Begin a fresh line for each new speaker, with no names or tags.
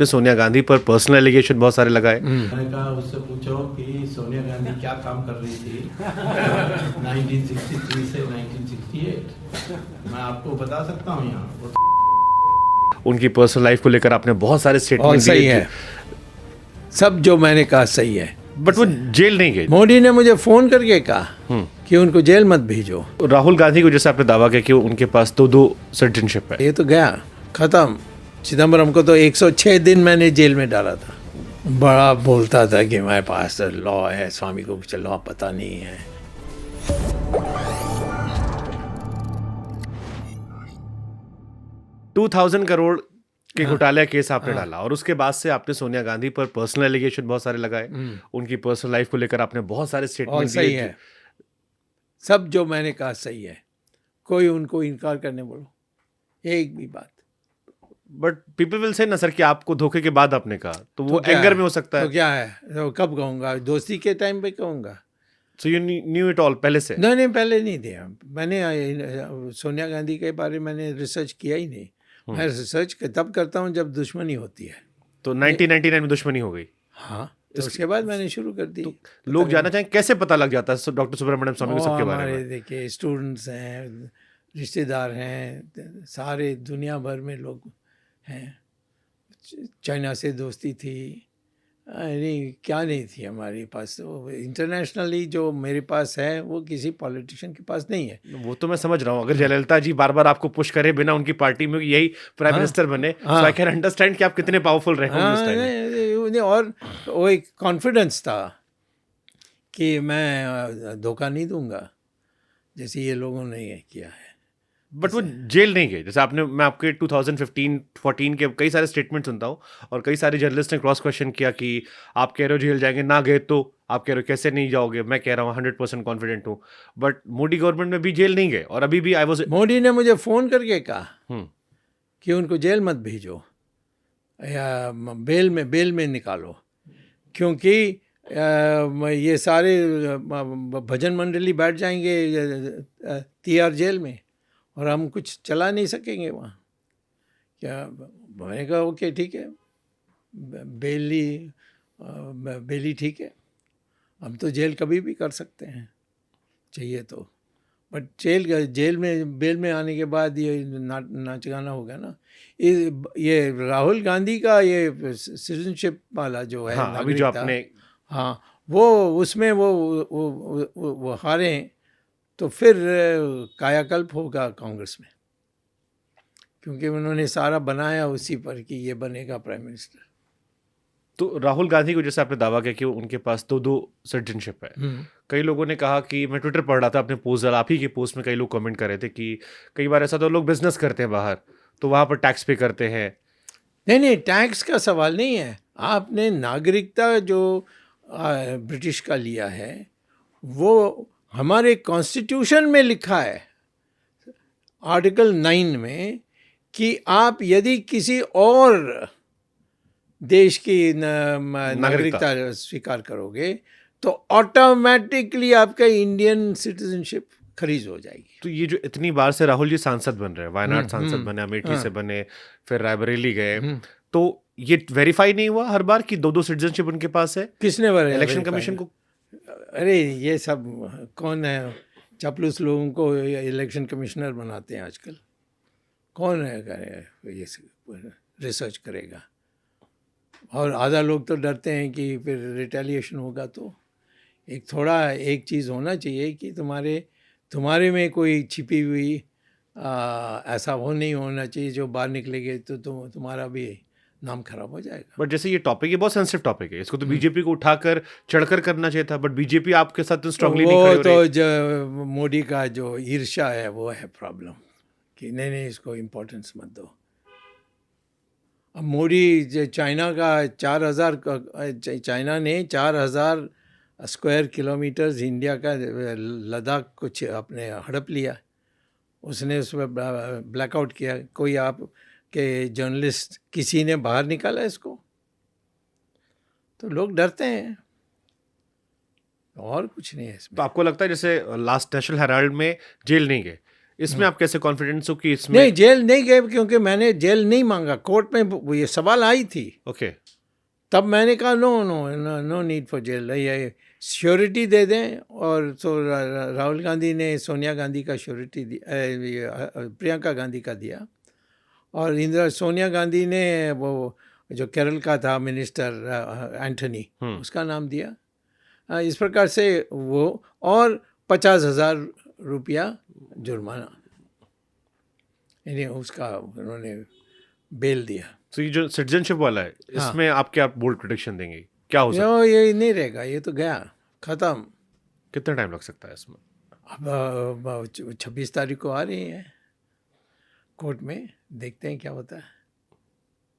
आपने सोनिया गांधी पर personal allegation बहुत सारे लगाए।
मैंने कहा उससे पूछो कि सोनिया गांधी क्या काम कर रही थी 1963 से 1968। मैं आपको बता सकता हूँ यहाँ।
उनकी पर्सनल लाइफ को लेकर आपने बहुत सारे स्टेटमेंट दिए।
सही है, सब जो मैंने कहा सही है,
बट वो जेल नहीं गए।
मोदी ने मुझे फोन करके कहा कि उनको जेल मत भेजो।
राहुल गांधी को जैसे आपने दावा किया कि उनके पास दो सिटीजनशिप है,
ये तो गया खत्म। चिदम्बरम को तो 106 दिन मैंने जेल में डाला था। बड़ा बोलता था कि मेरे पास लॉ है, स्वामी को कुछ लॉ पता नहीं है।
$2000 करोड़ के घोटाले केस आपने डाला और उसके बाद से आपने सोनिया गांधी पर पर्सनल एलिगेशन बहुत सारे लगाए। उनकी पर्सनल लाइफ को लेकर आपने बहुत सारे स्टेटमेंट दिए।
सही है, सब जो मैंने कहा सही है, कोई उनको इनकार करने बोलो एक भी बात।
बट पीपल विल से ना सर कि आपको धोखे के बाद आपने कहा, तो वो एंगर में हो सकता है।
तो क्या है, तो कब कहूँगा? दोस्ती के टाइम पे कहूँगा।
So you knew it all पहले से?
नहीं, पहले नहीं दिया मैंने। सोनिया गांधी के बारे में मैंने रिसर्च किया ही नहीं। मैं रिसर्च तब करता हूँ जब दुश्मनी होती है।
तो 1999 में दुश्मनी हो गई।
हाँ, तो उसके बाद मैंने शुरू कर दी।
लोग जानना चाहें कैसे पता लग जाता है डॉक्टर सुब्रमण्यम स्वामी को सबके बारे में?
देखिए, स्टूडेंट्स हैं, रिश्तेदार हैं, सारे दुनिया भर में लोग हैं। चाइना से दोस्ती थी, नहीं क्या नहीं थी हमारे पास। तो इंटरनेशनली जो मेरे पास है वो किसी पॉलिटिशियन के पास नहीं है।
वो तो मैं समझ रहा हूँ। अगर जयललिता जी बार बार आपको पुश करे बिना उनकी पार्टी में यही प्राइम मिनिस्टर बने, तो आई कैन अंडरस्टैंड कि आप कितने पावरफुल रहे होंगे उस टाइम।
और वो एक कॉन्फिडेंस था कि मैं धोखा नहीं दूंगा, जैसे ये लोगों ने ये किया है।
बट वो जेल नहीं गए। जैसे आपने, मैं आपके 2015-14 के कई सारे स्टेटमेंट सुनता हूँ और कई सारे जर्नलिस्ट ने क्रॉस क्वेश्चन किया कि आप कह रहे हो जेल जाएंगे, ना गए तो आप कह रहे हो कैसे नहीं जाओगे। मैं कह रहा हूँ 100% कॉन्फिडेंट हूँ, बट मोदी गवर्नमेंट में भी जेल नहीं गए और अभी भी आई वाज।
मोदी ने मुझे फ़ोन करके कहा कि उनको जेल मत भेजो या बेल में निकालो, क्योंकि ये सारे भजन मंडली बैठ जाएंगे तिहाड़ जेल में और हम कुछ चला नहीं सकेंगे वहाँ। क्या? मैंने कहा ओके ठीक है, बेली ठीक है, हम तो जेल कभी भी कर सकते हैं चाहिए तो। बट बेल में आने के बाद ये नाच गाना हो गया ना। ये राहुल गांधी का ये सिटीजनशिप वाला जो है,
हाँ, अभी जो आपने,
हाँ, वो उसमें वो हारे, तो फिर कायाकल्प होगा कांग्रेस में, क्योंकि उन्होंने सारा बनाया उसी पर कि ये बनेगा प्राइम मिनिस्टर।
तो राहुल गांधी को जैसे आपने दावा किया कि उनके पास दो सिटीजनशिप है, कई लोगों ने कहा कि, मैं ट्विटर पढ़ रहा था अपने पोस्ट, आप ही के पोस्ट में कई लोग कमेंट कर रहे थे कि कई बार ऐसा तो लोग बिजनेस करते हैं बाहर, तो वहाँ पर टैक्स पे करते हैं।
नहीं, टैक्स का सवाल नहीं है। आपने नागरिकता जो ब्रिटिश का लिया है, वो हमारे कॉन्स्टिट्यूशन में लिखा है आर्टिकल 9 में कि आप यदि किसी और देश की नागरिकता स्वीकार करोगे तो ऑटोमेटिकली आपका इंडियन सिटीजनशिप खरीज हो जाएगी।
तो ये जो इतनी बार से राहुल जी सांसद बन रहे हैं, वायनाड सांसद बने, अमेठी से बने, फिर रायबरेली गए, तो ये वेरीफाई नहीं हुआ हर बार कि दो सिटीजनशिप उनके पास है?
किसने बताया?
इलेक्शन कमीशन को?
अरे ये सब कौन है, चापलूस लोगों को इलेक्शन कमिश्नर बनाते हैं आजकल। कौन है ये रिसर्च करेगा? और आधा लोग तो डरते हैं कि फिर रिटेलिएशन होगा। तो एक चीज़ होना चाहिए कि तुम्हारे में कोई छिपी हुई ऐसा वो नहीं होना चाहिए जो बाहर निकलेगी तो तुम्हारा भी नाम खराब हो जाएगा।
बट जैसे ये टॉपिक, ये बहुत सेंसिटिव टॉपिक है, इसको तो बीजेपी को उठाकर चढ़कर करना चाहिए था, बट बीजेपी आपके साथ तो स्ट्रांगली नहीं खड़ी हो रही।
वो तो जो मोदी का जो ईर्ष्या है वो है प्रॉब्लम, कि नहीं इसको इम्पोर्टेंस मत दो। अब मोदी चाइना ने 4000 स्क्वायर किलोमीटर्स इंडिया का लद्दाख कुछ अपने हड़प लिया। उसने उसमें ब्लैकआउट किया। कोई आप के जर्नलिस्ट किसी ने बाहर निकाला इसको? तो लोग डरते हैं, और कुछ नहीं है इसमें।
तो आपको लगता है जैसे लास्ट नेशनल हेराल्ड में जेल नहीं गए, इसमें आप कैसे कॉन्फिडेंस हो कि इसमें?
नहीं, जेल नहीं गए क्योंकि मैंने जेल नहीं मांगा। कोर्ट में ये सवाल आई थी,
ओके।
तब मैंने कहा no no no no need for jail, ये श्योरिटी दे दें। और तो राहुल गांधी ने सोनिया गांधी का श्योरिटी प्रियंका गांधी का दिया, और सोनिया गांधी ने वो जो केरल का था मिनिस्टर एंथनी, उसका नाम दिया। इस प्रकार से वो, और 50,000 रुपया जुर्माना, यानी उसका उन्होंने बेल दिया।
तो ये जो सिटीजनशिप वाला है, इसमें आप क्या बोल्ड प्रेडिक्शन देंगे, क्या हो सकता
यो, ये नहीं रहेगा, ये तो गया, ख़त्म।
है? कितना टाइम लग सकता है इसमें?
अब 26 तारीख को आ रही है कोर्ट में, देखते हैं क्या होता है।